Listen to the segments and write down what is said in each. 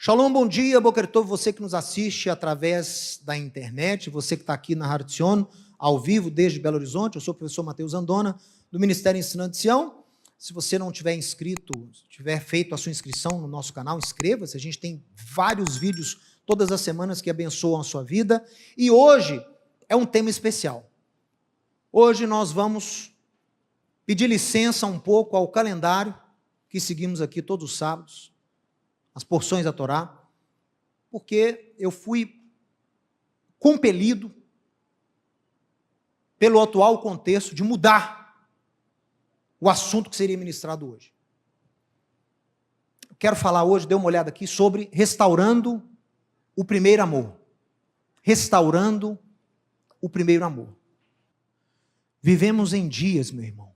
Shalom, bom dia, Boker Tov, você que nos assiste através da internet, você que está aqui na Har Etzion, ao vivo desde Belo Horizonte. Eu sou o professor Mateus Andona, do Ministério Ensinando de Sião. Se você não tiver inscrito, tiver feito a sua inscrição no nosso canal, inscreva-se. A gente tem vários vídeos todas as semanas que abençoam a sua vida. E hoje é um tema especial. Hoje nós vamos pedir licença um pouco ao calendário que seguimos aqui todos os sábados, as porções da Torá, porque eu fui compelido pelo atual contexto de mudar o assunto que seria ministrado hoje. Eu quero falar hoje, dê uma olhada aqui, sobre restaurando o primeiro amor. Restaurando o primeiro amor. Vivemos em dias, meu irmão,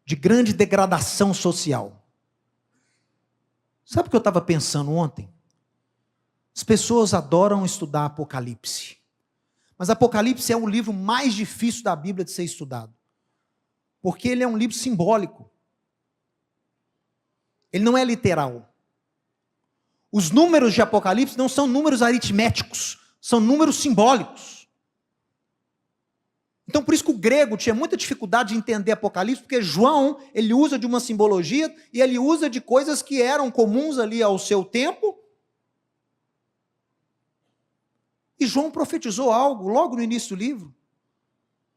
de grande degradação social. Sabe o que eu estava pensando ontem? As pessoas adoram estudar Apocalipse. Mas Apocalipse é o livro mais difícil da Bíblia de ser estudado. Porque ele é um livro simbólico. Ele não é literal. Os números de Apocalipse não são números aritméticos, são números simbólicos. Então, por isso que o grego tinha muita dificuldade de entender Apocalipse, porque João, ele usa de uma simbologia e ele usa de coisas que eram comuns ali ao seu tempo. E João profetizou algo logo no início do livro,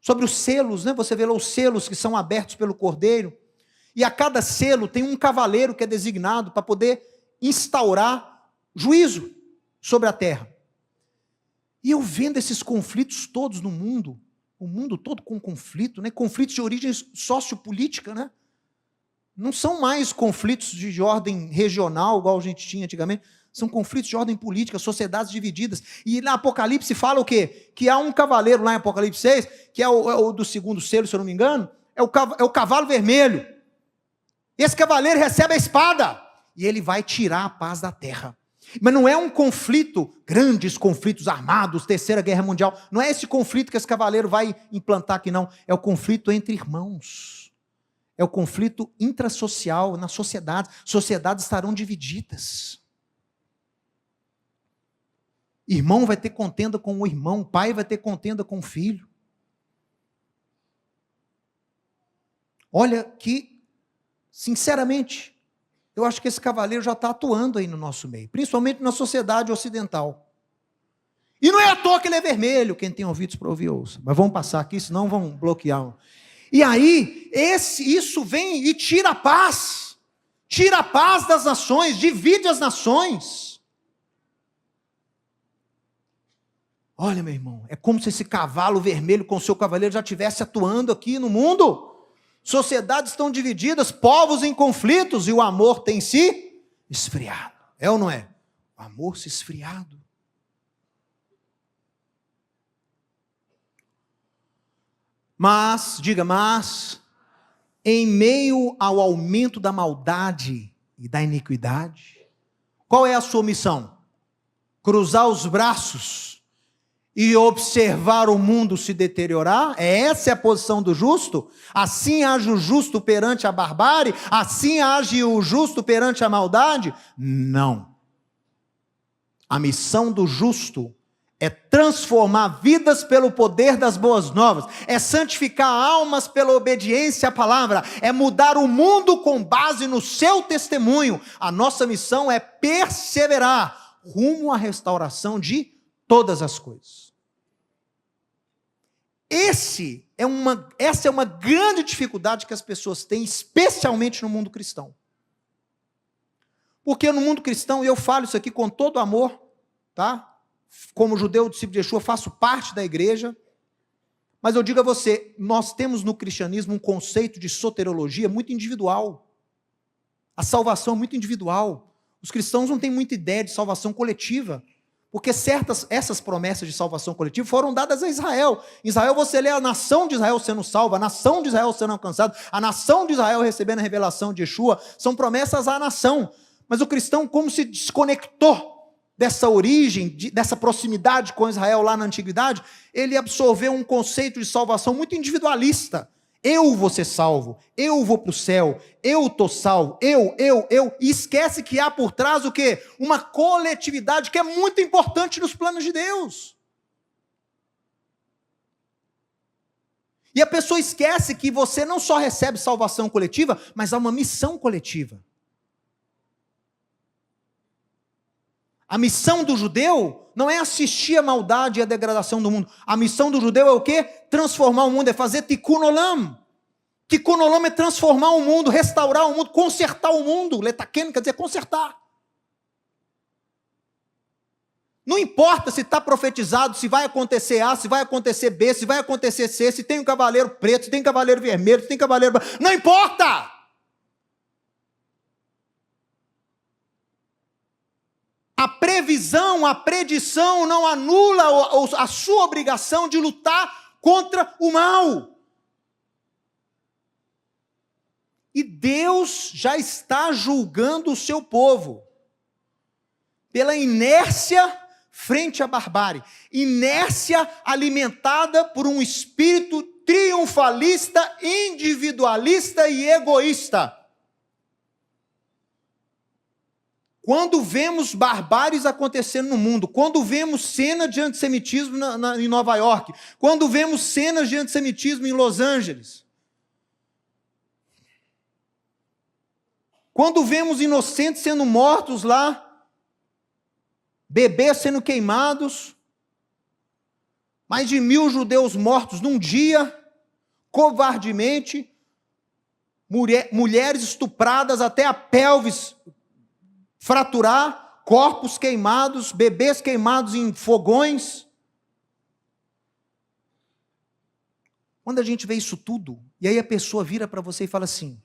sobre os selos, né? Você vê lá os selos que são abertos pelo Cordeiro, e a cada selo tem um cavaleiro que é designado para poder instaurar juízo sobre a terra. E eu vendo esses conflitos todos no mundo, o mundo todo com conflito, né? Conflitos de origem sociopolítica, né? Não são mais conflitos de ordem regional, igual a gente tinha antigamente, são conflitos de ordem política, sociedades divididas. E na Apocalipse fala o quê? Que há um cavaleiro lá em Apocalipse 6, que é o do segundo selo, se eu não me engano, é o cavalo vermelho. Esse cavaleiro recebe a espada, e ele vai tirar a paz da terra. Mas não é um conflito, grandes conflitos armados, Terceira Guerra Mundial, não é esse conflito que esse cavaleiro vai implantar aqui, não. É o conflito entre irmãos. É o conflito intrasocial na sociedade. Sociedades estarão divididas. Irmão vai ter contenda com o irmão, pai vai ter contenda com o filho. Olha que, sinceramente, eu acho que esse cavaleiro já está atuando aí no nosso meio, principalmente na sociedade ocidental. E não é à toa que ele é vermelho, quem tem ouvidos para ouvir, ouça. Mas vamos passar aqui, senão vão bloquear. E aí, isso vem e tira a paz das nações, divide as nações. Olha, meu irmão, é como se esse cavalo vermelho com o seu cavaleiro já estivesse atuando aqui no mundo. Sociedades estão divididas, povos em conflitos, e o amor tem se esfriado. É ou não é? O amor se esfriado. Mas, em meio ao aumento da maldade e da iniquidade, qual é a sua missão? Cruzar os braços e observar o mundo se deteriorar? Essa é a posição do justo? Assim age o justo perante a barbárie? Assim age o justo perante a maldade? Não. A missão do justo é transformar vidas pelo poder das boas novas, é santificar almas pela obediência à palavra, é mudar o mundo com base no seu testemunho. A nossa missão é perseverar rumo à restauração de todas as coisas. Essa é uma grande dificuldade que as pessoas têm, especialmente no mundo cristão. Porque no mundo cristão, e eu falo isso aqui com todo amor, tá? Como judeu, discípulo de Yeshua, faço parte da igreja, mas eu digo a você, nós temos no cristianismo um conceito de soteriologia muito individual. A salvação é muito individual. Os cristãos não têm muita ideia de salvação coletiva. Porque essas promessas de salvação coletiva foram dadas a Israel. Em Israel você lê a nação de Israel sendo salva, a nação de Israel sendo alcançada, a nação de Israel recebendo a revelação de Yeshua, são promessas à nação. Mas o cristão, como se desconectou dessa origem, dessa proximidade com Israel lá na antiguidade, ele absorveu um conceito de salvação muito individualista. Eu vou ser salvo, eu vou para o céu, eu estou salvo, e esquece que há por trás o quê? Uma coletividade que é muito importante nos planos de Deus. E a pessoa esquece que você não só recebe salvação coletiva, mas há uma missão coletiva. A missão do judeu não é assistir à maldade e à degradação do mundo. A missão do judeu é o quê? Transformar o mundo, é fazer tikkun olam. Tikkun olam é transformar o mundo, restaurar o mundo, consertar o mundo. Letaken quer dizer consertar. Não importa se está profetizado, se vai acontecer A, se vai acontecer B, se vai acontecer C, se tem um cavaleiro preto, se tem um cavaleiro vermelho, se tem cavaleiro... Não importa! A previsão, a predição não anula a sua obrigação de lutar contra o mal. E Deus já está julgando o seu povo pela inércia frente à barbárie. Inércia alimentada por um espírito triunfalista, individualista e egoísta. Quando vemos barbáries acontecendo no mundo, quando vemos cenas de antissemitismo em Nova York, quando vemos cenas de antissemitismo em Los Angeles, quando vemos inocentes sendo mortos lá, bebês sendo queimados, mais de 1.000 judeus mortos num dia, covardemente, mulheres estupradas até a pelvis fraturar, corpos queimados, bebês queimados em fogões. Quando a gente vê isso tudo, e aí a pessoa vira para você e fala assim,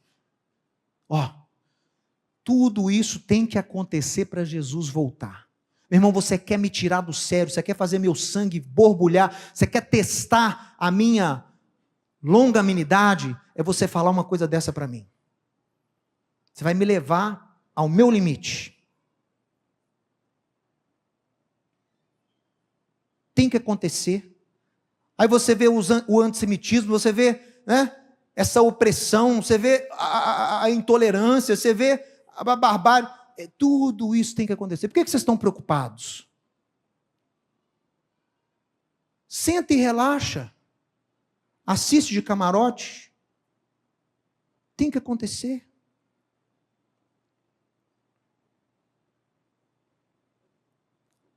tudo isso tem que acontecer para Jesus voltar. Meu irmão, você quer me tirar do sério, você quer fazer meu sangue borbulhar, você quer testar a minha longanimidade, é você falar uma coisa dessa para mim. Você vai me levar ao meu limite. Tem que acontecer. Aí você vê o antissemitismo, você vê, né, essa opressão, você vê a intolerância, você vê a barbárie. Tudo isso tem que acontecer. Por que vocês estão preocupados? Senta e relaxa. Assiste de camarote. Tem que acontecer.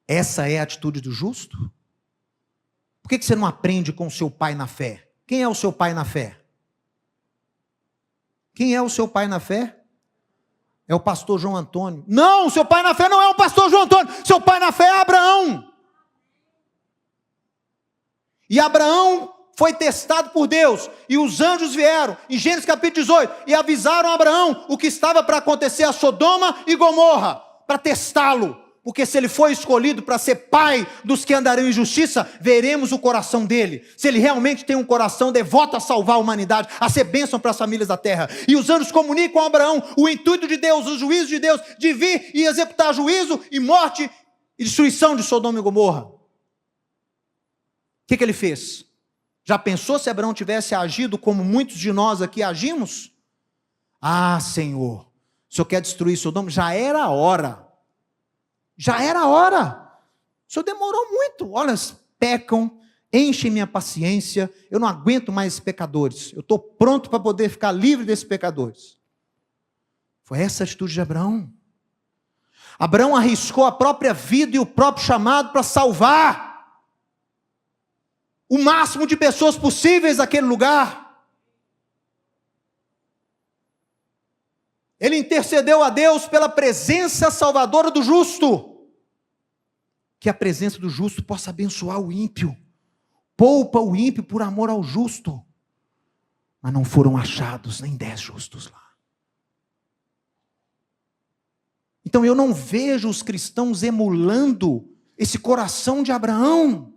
Essa é a atitude do justo? Por que você não aprende com o seu pai na fé? Quem é o seu pai na fé? Quem é o seu pai na fé? É o pastor João Antônio. Não, seu pai na fé não é o pastor João Antônio. Seu pai na fé é Abraão. E Abraão foi testado por Deus. E os anjos vieram, em Gênesis capítulo 18, e avisaram a Abraão o que estava para acontecer a Sodoma e Gomorra, para testá-lo. Porque se ele foi escolhido para ser pai dos que andarão em justiça, veremos o coração dele. Se ele realmente tem um coração devoto a salvar a humanidade, a ser bênção para as famílias da terra. E os anjos comunicam a Abraão o intuito de Deus, o juízo de Deus, de vir e executar juízo e morte e destruição de Sodoma e Gomorra. O que ele fez? Já pensou se Abraão tivesse agido como muitos de nós aqui agimos? Ah, Senhor, o Senhor quer destruir Sodoma? Já era a hora. Já era a hora. O Senhor demorou muito. Olha, pecam, enchem minha paciência. Eu não aguento mais esses pecadores. Eu estou pronto para poder ficar livre desses pecadores. Foi essa a atitude de Abraão. Abraão arriscou a própria vida e o próprio chamado para salvar o máximo de pessoas possíveis naquele lugar. Ele intercedeu a Deus pela presença salvadora do justo. Que a presença do justo possa abençoar o ímpio. Poupa o ímpio por amor ao justo. Mas não foram achados nem 10 justos lá. Então eu não vejo os cristãos emulando esse coração de Abraão.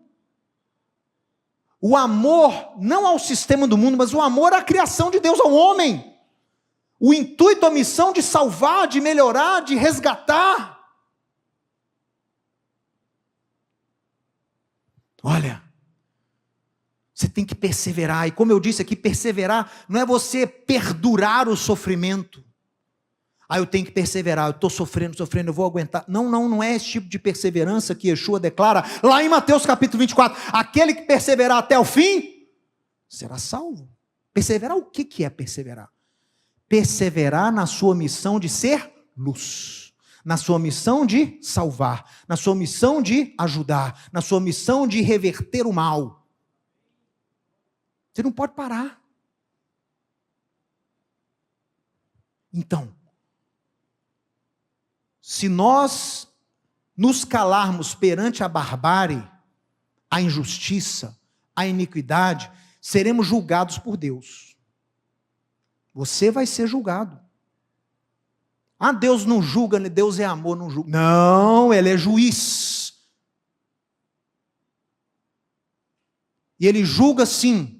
O amor, não ao sistema do mundo, mas o amor à criação de Deus ao homem. O intuito, a missão de salvar, de melhorar, de resgatar. Olha, Você tem que perseverar. E como eu disse aqui, perseverar não é você perdurar o sofrimento. Eu tenho que perseverar, eu estou sofrendo, eu vou aguentar. Não é esse tipo de perseverança que Yeshua declara lá em Mateus capítulo 24. Aquele que perseverar até o fim, será salvo. Perseverar, o que é perseverar? Perseverar na sua missão de ser luz, na sua missão de salvar, na sua missão de ajudar, na sua missão de reverter o mal. Você não pode parar. Então, se nós nos calarmos perante a barbárie, a injustiça, a iniquidade, seremos julgados por Deus. Você vai ser julgado. Deus não julga, Deus é amor, não julga. Não, Ele é juiz. E Ele julga sim.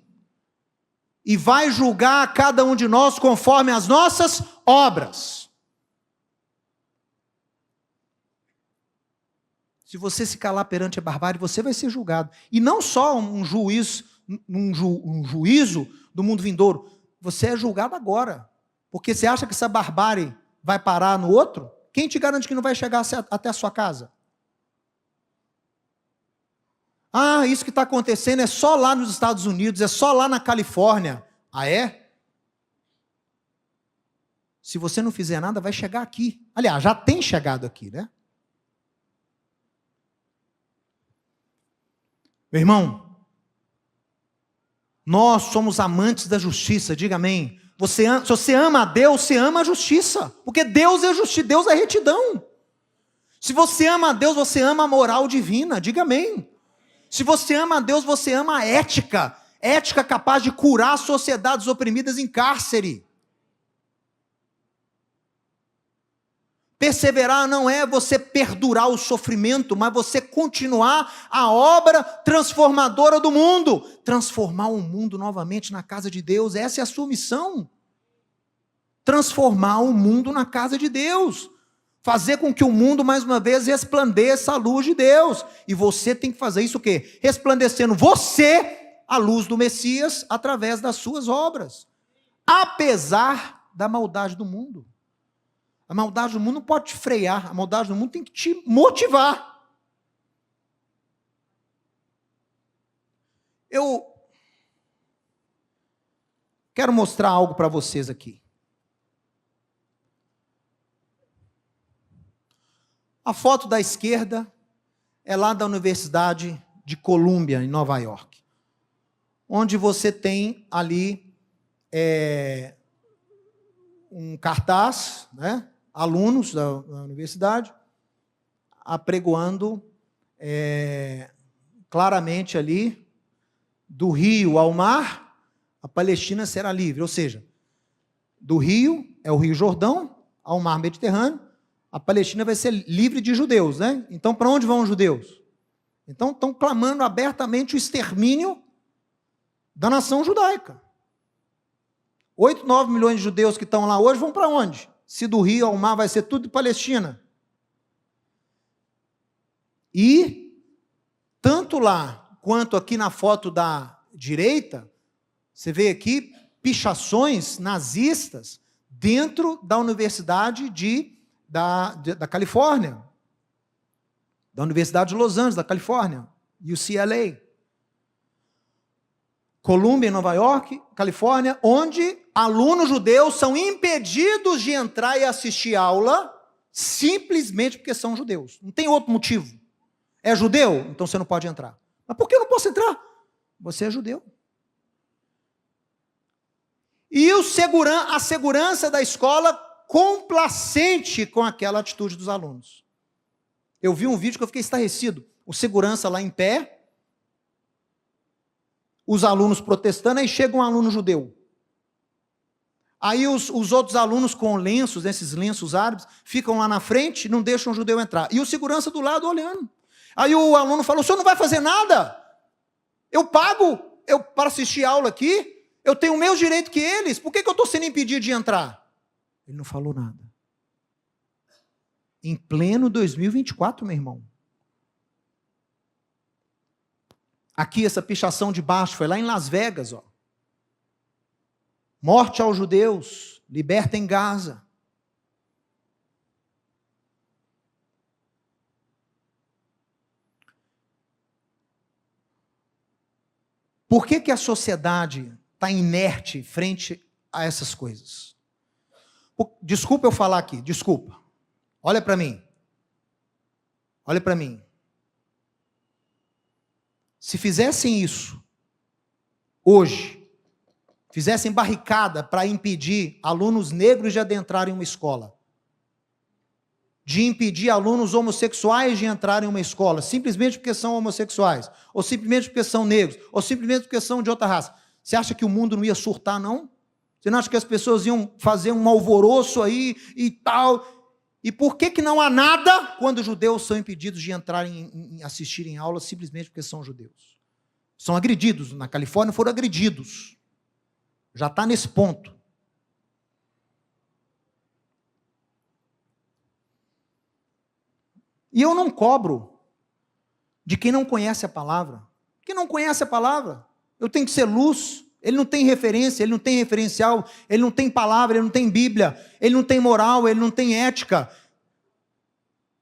E vai julgar a cada um de nós conforme as nossas obras. Se você se calar perante a barbárie, você vai ser julgado. E não só um juízo do mundo vindouro. Você é julgado agora. Porque você acha que essa barbárie vai parar no outro? Quem te garante que não vai chegar até a sua casa? Isso que está acontecendo é só lá nos Estados Unidos, é só lá na Califórnia. É? Se você não fizer nada, vai chegar aqui. Aliás, já tem chegado aqui, né? Meu irmão, nós somos amantes da justiça, diga amém. Se você ama a Deus, você ama a justiça, porque Deus é justiça, Deus é retidão. Se você ama a Deus, você ama a moral divina, diga amém. Se você ama a Deus, você ama a ética capaz de curar sociedades oprimidas em cárcere. Perseverar não é você perdurar o sofrimento, mas você continuar a obra transformadora do mundo. Transformar o mundo novamente na casa de Deus. Essa é a sua missão. Transformar o mundo na casa de Deus. Fazer com que o mundo, mais uma vez, resplandeça a luz de Deus. E você tem que fazer isso o quê? Resplandecendo você, a luz do Messias, através das suas obras. Apesar da maldade do mundo. A maldade do mundo não pode te frear, a maldade do mundo tem que te motivar. Eu quero mostrar algo para vocês aqui. A foto da esquerda é lá da Universidade de Columbia, em Nova York, onde você tem ali um cartaz, né? Alunos da universidade, apregoando claramente ali, do rio ao mar, a Palestina será livre. Ou seja, do rio, é o Rio Jordão, ao mar Mediterrâneo, a Palestina vai ser livre de judeus, né? Então, para onde vão os judeus? Então, estão clamando abertamente o extermínio da nação judaica. 8, 9 milhões de judeus que estão lá hoje vão para onde? Se do rio ao mar vai ser tudo de Palestina. E, tanto lá quanto aqui na foto da direita, você vê aqui pichações nazistas dentro da Universidade da Califórnia, da Universidade de Los Angeles, da Califórnia, UCLA. Colômbia, em Nova York, Califórnia, onde alunos judeus são impedidos de entrar e assistir aula simplesmente porque são judeus. Não tem outro motivo. É judeu? Então você não pode entrar. Mas por que eu não posso entrar? Você é judeu. E a segurança da escola complacente com aquela atitude dos alunos. Eu vi um vídeo que eu fiquei estarrecido. O segurança lá em pé, os alunos protestando, aí chega um aluno judeu. Aí os outros alunos com lenços, esses lenços árabes, ficam lá na frente, não deixam o judeu entrar. E o segurança do lado olhando. Aí o aluno falou, o senhor não vai fazer nada? Eu pago para assistir aula aqui, eu tenho o mesmo direito que eles, por que eu estou sendo impedido de entrar? Ele não falou nada. Em pleno 2024, meu irmão. Aqui, essa pichação de baixo, foi lá em Las Vegas, ó. Morte aos judeus, liberta em Gaza. Por que a sociedade está inerte frente a essas coisas? Desculpa eu falar aqui, desculpa. Olha para mim. Olha para mim. Se fizessem isso hoje, fizessem barricada para impedir alunos negros de adentrarem uma escola, de impedir alunos homossexuais de entrarem em uma escola, simplesmente porque são homossexuais, ou simplesmente porque são negros, ou simplesmente porque são de outra raça, você acha que o mundo não ia surtar, não? Você não acha que as pessoas iam fazer um alvoroço aí e tal? E por que não há nada quando os judeus são impedidos de entrarem, assistirem aulas simplesmente porque são judeus? São agredidos. Na Califórnia foram agredidos. Já está nesse ponto. E eu não cobro de quem não conhece a palavra. Quem não conhece a palavra, eu tenho que ser luz. Ele não tem referência, ele não tem referencial, ele não tem palavra, ele não tem Bíblia, ele não tem moral, ele não tem ética.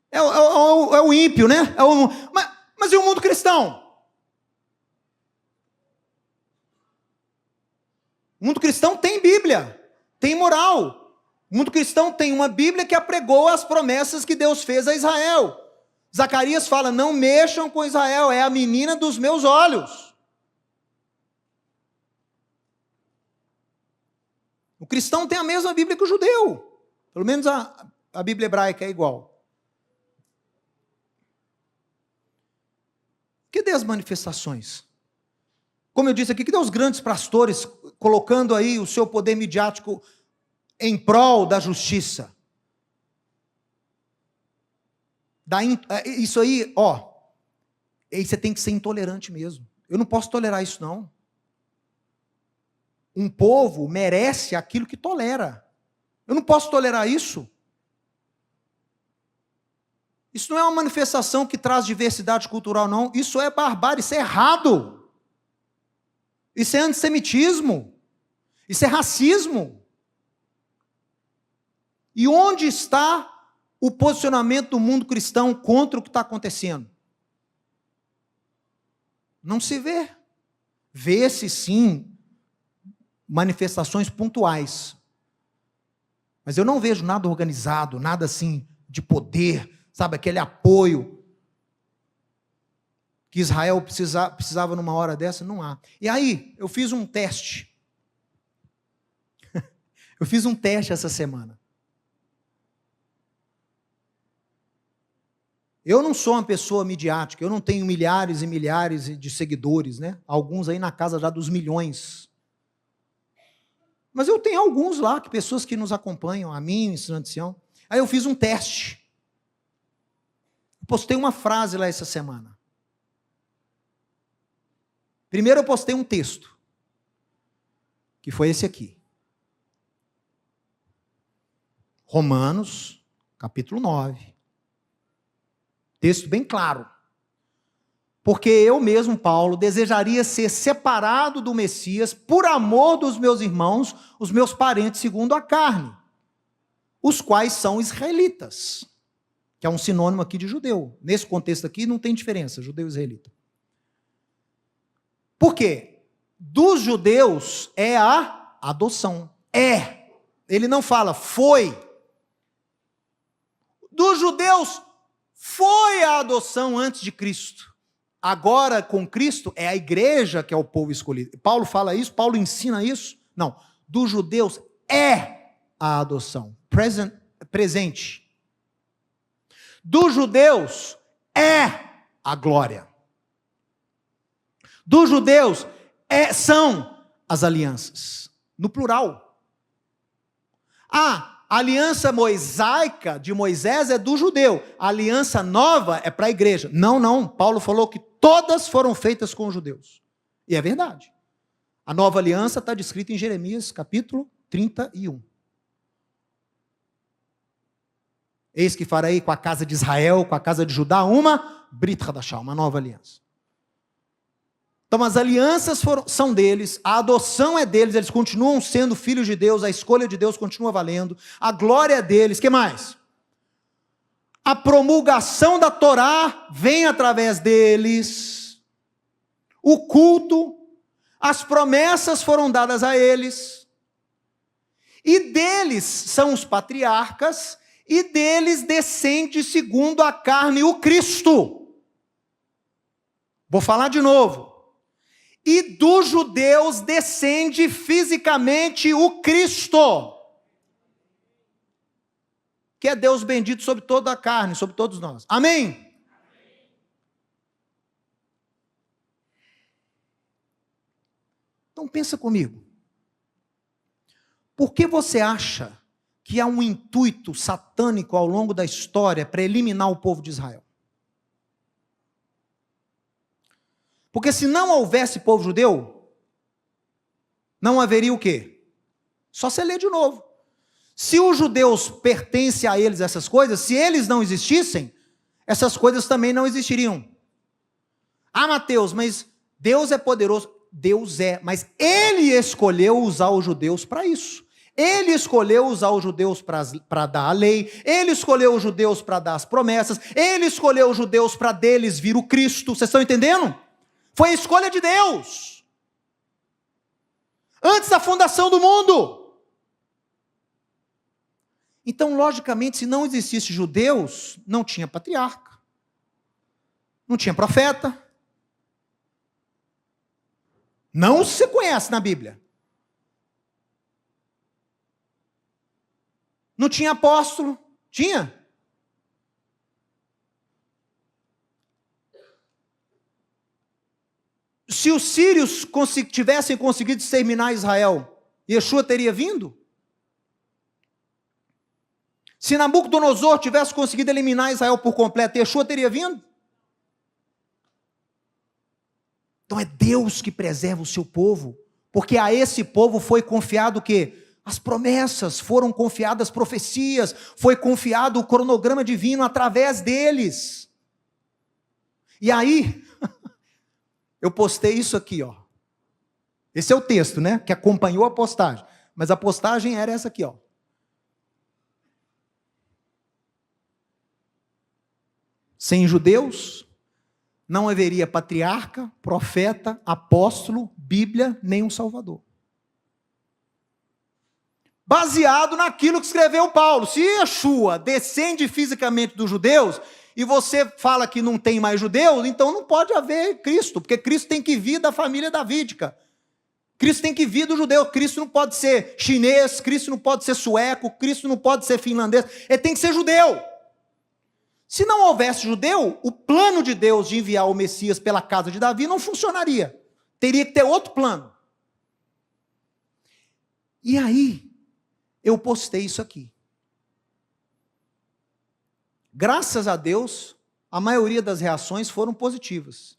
É o ímpio, né? Mas e o mundo cristão? O mundo cristão tem Bíblia, tem moral. O mundo cristão tem uma Bíblia que apregou as promessas que Deus fez a Israel. Zacarias fala, não mexam com Israel, é a menina dos meus olhos. O cristão tem a mesma Bíblia que o judeu. Pelo menos a Bíblia hebraica é igual. Cadê as manifestações? Como eu disse aqui, cadê os grandes pastores colocando aí o seu poder midiático em prol da justiça? Isso aí, ó, aí você tem que ser intolerante mesmo. Eu não posso tolerar isso, não. Um povo merece aquilo que tolera. Eu não posso tolerar isso. Isso não é uma manifestação que traz diversidade cultural, não. Isso é barbárie, isso é errado. Isso é antissemitismo. Isso é racismo. E onde está o posicionamento do mundo cristão contra o que está acontecendo? Não se vê. Vê-se sim manifestações pontuais. Mas eu não vejo nada organizado, nada assim de poder, sabe, aquele apoio que Israel precisava numa hora dessa, não há. E aí, eu fiz um teste. Eu fiz um teste essa semana. Eu não sou uma pessoa midiática, eu não tenho milhares e milhares de seguidores, né? Alguns aí na casa já dos milhões. Mas eu tenho alguns lá, pessoas que nos acompanham, a mim, Ensinando de Sião. Aí eu fiz um teste. Postei uma frase lá essa semana. Primeiro eu postei um texto, que foi esse aqui. Romanos, capítulo 9. Texto bem claro. Porque eu mesmo, Paulo, desejaria ser separado do Messias por amor dos meus irmãos, os meus parentes segundo a carne, os quais são israelitas, que é um sinônimo aqui de judeu. Nesse contexto aqui não tem diferença, judeu e israelita. Por quê? Dos judeus é a adoção. É. Ele não fala foi. Dos judeus foi a adoção antes de Cristo. Agora, com Cristo, é a igreja que é o povo escolhido. Paulo fala isso? Paulo ensina isso? Não. Dos judeus é a adoção. Presente. Dos judeus é a glória. Dos judeus são as alianças. No plural. A aliança mosaica de Moisés é do judeu. A aliança nova é para a igreja. Não. Paulo falou que todas foram feitas com os judeus. E é verdade. A nova aliança está descrita em Jeremias, capítulo 31. Eis que farei com a casa de Israel, com a casa de Judá, uma Brit Hadashah, uma nova aliança. Então as alianças são deles, a adoção é deles, eles continuam sendo filhos de Deus, a escolha de Deus continua valendo, a glória é deles. O que mais? A promulgação da Torá vem através deles, o culto, as promessas foram dadas a eles, e deles são os patriarcas, e deles descende segundo a carne o Cristo. Vou falar de novo. E dos judeus descende fisicamente o Cristo, que é Deus bendito sobre toda a carne, sobre todos nós. Amém? Então pensa comigo. Por que você acha que há um intuito satânico ao longo da história para eliminar o povo de Israel? Porque se não houvesse povo judeu, não haveria o quê? Só você ler de novo. Se os judeus pertencem a eles essas coisas, se eles não existissem, essas coisas também não existiriam. Ah, Mateus, mas Deus é poderoso. Deus é, mas Ele escolheu usar os judeus para isso. Ele escolheu usar os judeus para dar a lei, Ele escolheu os judeus para dar as promessas, Ele escolheu os judeus para deles vir o Cristo. Vocês estão entendendo? Foi a escolha de Deus. Antes da fundação do mundo. Então, logicamente, se não existisse judeus, não tinha patriarca. Não tinha profeta. Não se conhece na Bíblia. Não tinha apóstolo. Tinha? Se os sírios tivessem conseguido exterminar Israel, Yeshua teria vindo? Se Nabucodonosor tivesse conseguido eliminar Israel por completo, Yeshua teria vindo? Então é Deus que preserva o seu povo, porque a esse povo foi confiado o quê? As promessas, foram confiadas profecias, foi confiado o cronograma divino através deles. E aí, eu postei isso aqui, ó. Esse é o texto, né? Que acompanhou a postagem. Mas a postagem era essa aqui, ó. Sem judeus, não haveria patriarca, profeta, apóstolo, Bíblia, nem um Salvador. Baseado naquilo que escreveu Paulo. Se Yeshua descende fisicamente dos judeus, e você fala que não tem mais judeus, então não pode haver Cristo, porque Cristo tem que vir da família davídica. Cristo tem que vir do judeu. Cristo não pode ser chinês, Cristo não pode ser sueco, Cristo não pode ser finlandês, ele tem que ser judeu. Se não houvesse judeu, o plano de Deus de enviar o Messias pela casa de Davi não funcionaria. Teria que ter outro plano. E aí, eu postei isso aqui. Graças a Deus, a maioria das reações foram positivas.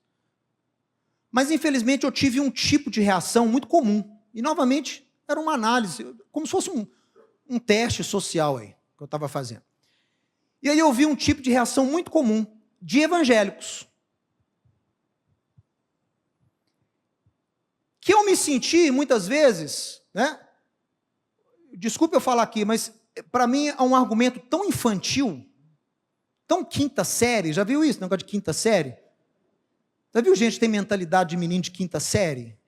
Mas, infelizmente, eu tive um tipo de reação muito comum. E, novamente, era uma análise, como se fosse um teste social aí, que eu estava fazendo. E aí eu vi um tipo de reação muito comum, de evangélicos. Que eu me senti, muitas vezes, né? Desculpe eu falar aqui, mas para mim é um argumento tão infantil, tão quinta série. Já viu isso, negócio de quinta série? Já viu gente que tem mentalidade de menino de quinta série?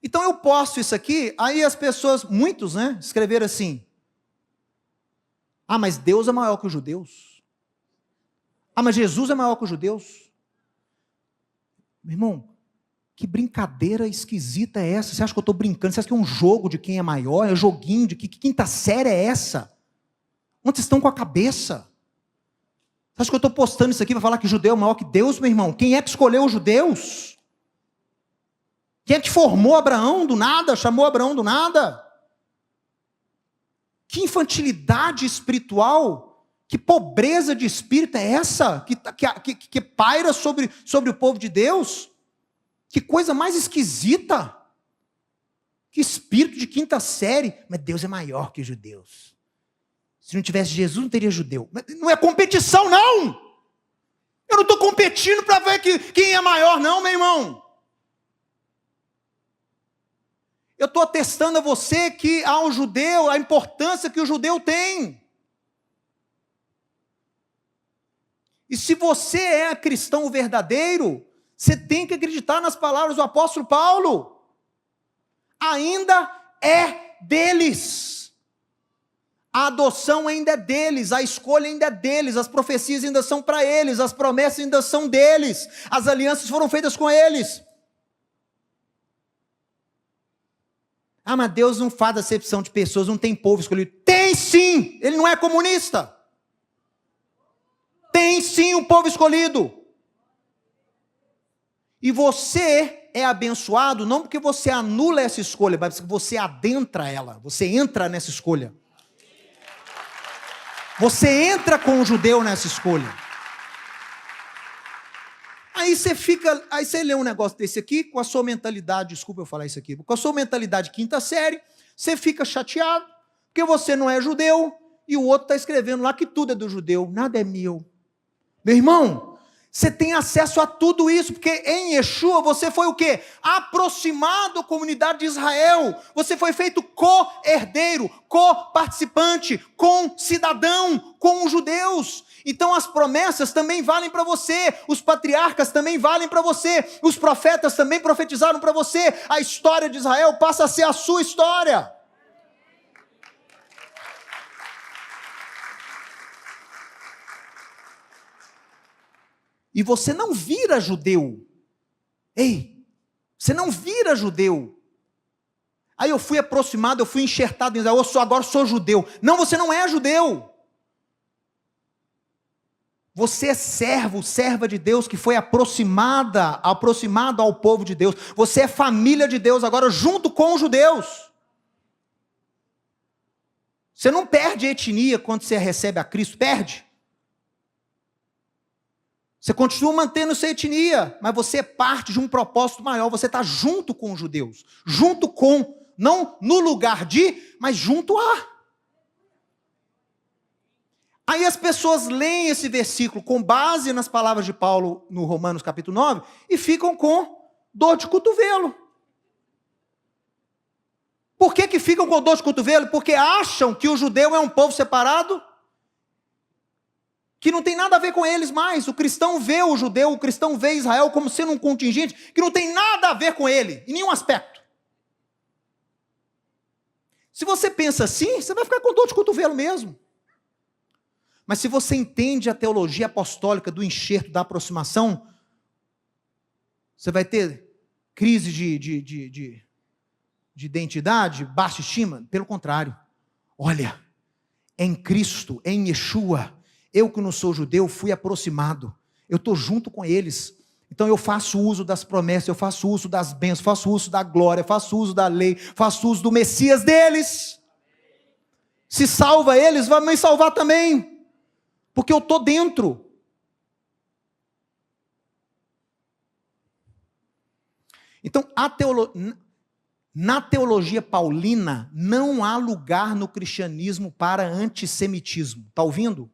Então eu posto isso aqui, aí as pessoas, muitos, né, escreveram assim: ah, mas Deus é maior que os judeus. Ah, mas Jesus é maior que os judeus. Meu irmão, que brincadeira esquisita é essa? Você acha que eu estou brincando? Você acha que é um jogo de quem é maior? É um joguinho de que quinta série é essa? Onde vocês estão com a cabeça? Você acha que eu estou postando isso aqui para falar que judeu é maior que Deus, meu irmão? Quem é que escolheu os judeus? Quem é que formou Abraão do nada? Chamou Abraão do nada? Que infantilidade espiritual, que pobreza de espírito é essa? Que paira sobre o povo de Deus? Que coisa mais esquisita. Que espírito de quinta série. Mas Deus é maior que os judeus. Se não tivesse Jesus, não teria judeu. Não é competição, não. Eu não estou competindo para ver quem é maior, não, meu irmão. Eu estou atestando a você que ao judeu, a importância que o judeu tem. E se você é cristão verdadeiro, você tem que acreditar nas palavras do apóstolo Paulo. Ainda é deles. A adoção ainda é deles, a escolha ainda é deles, as profecias ainda são para eles, as promessas ainda são deles, as alianças foram feitas com eles. Ah, mas Deus não faz acepção de pessoas, não tem povo escolhido. Tem sim, ele não é comunista. Tem sim um povo escolhido. E você é abençoado não porque você anula essa escolha, mas porque você adentra ela, você entra nessa escolha. Você entra com o judeu nessa escolha. Aí você lê um negócio desse aqui, com a sua mentalidade, desculpa eu falar isso aqui, com a sua mentalidade quinta série, você fica chateado, porque você não é judeu, e o outro está escrevendo lá que tudo é do judeu, nada é meu. Meu irmão, você tem acesso a tudo isso, porque em Yeshua você foi o quê? Aproximado à comunidade de Israel, você foi feito co-herdeiro, co-participante, com-cidadão, com os judeus. Então as promessas também valem para você, os patriarcas também valem para você, os profetas também profetizaram para você, a história de Israel passa a ser a sua história. E você não vira judeu. Ei, você não vira judeu. Aí eu fui aproximado, eu fui enxertado em Israel, agora sou judeu. Não, você não é judeu. Você é servo, serva de Deus, que foi aproximado ao povo de Deus. Você é família de Deus agora, junto com os judeus. Você não perde a etnia quando você recebe a Cristo, perde. Você continua mantendo sua etnia, mas você é parte de um propósito maior, você está junto com os judeus, junto com, não no lugar de, mas junto a. Aí as pessoas leem esse versículo com base nas palavras de Paulo no Romanos capítulo 9 e ficam com dor de cotovelo. Por que ficam com dor de cotovelo? Porque acham que o judeu é um povo separado, que não tem nada a ver com eles mais. O cristão vê o judeu, o cristão vê Israel como sendo um contingente que não tem nada a ver com ele, em nenhum aspecto. Se você pensa assim, você vai ficar com dor de cotovelo mesmo. Mas se você entende a teologia apostólica do enxerto, da aproximação, você vai ter crise de identidade, baixa estima. Pelo contrário, olha, em Cristo, em Yeshua, eu que não sou judeu, fui aproximado, eu estou junto com eles, então eu faço uso das promessas, eu faço uso das bênçãos, faço uso da glória, faço uso da lei, faço uso do Messias deles. Se salva eles, vai me salvar também, porque eu estou dentro. Então, na teologia paulina, não há lugar no cristianismo para antissemitismo, está ouvindo?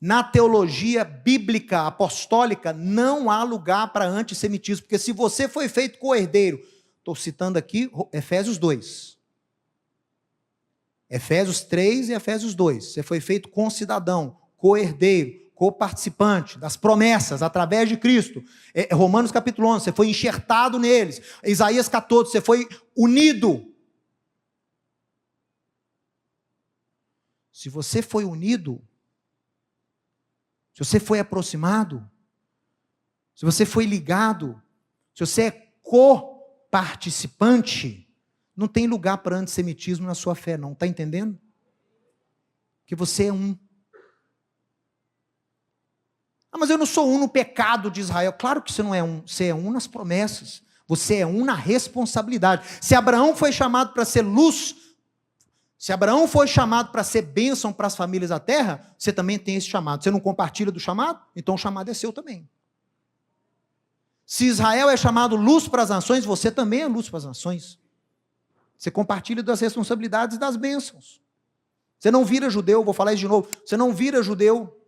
Na teologia bíblica, apostólica, não há lugar para antissemitismo, porque se você foi feito co-herdeiro, estou citando aqui Efésios 2, Efésios 3 e Efésios 2, você foi feito concidadão, co-herdeiro, co-participante das promessas através de Cristo. Romanos capítulo 11, você foi enxertado neles. Isaías 14, você foi unido. Se você foi unido, se você foi aproximado, se você foi ligado, se você é co-participante, não tem lugar para antissemitismo na sua fé, não. Está entendendo? Que você é um. Ah, mas eu não sou um no pecado de Israel. Claro que você não é um. Você é um nas promessas. Você é um na responsabilidade. Se Abraão foi chamado para ser luz, se Abraão foi chamado para ser bênção para as famílias da terra, você também tem esse chamado. Você não compartilha do chamado? Então o chamado é seu também. Se Israel é chamado luz para as nações, você também é luz para as nações. Você compartilha das responsabilidades e das bênçãos. Você não vira judeu, vou falar isso de novo, você não vira judeu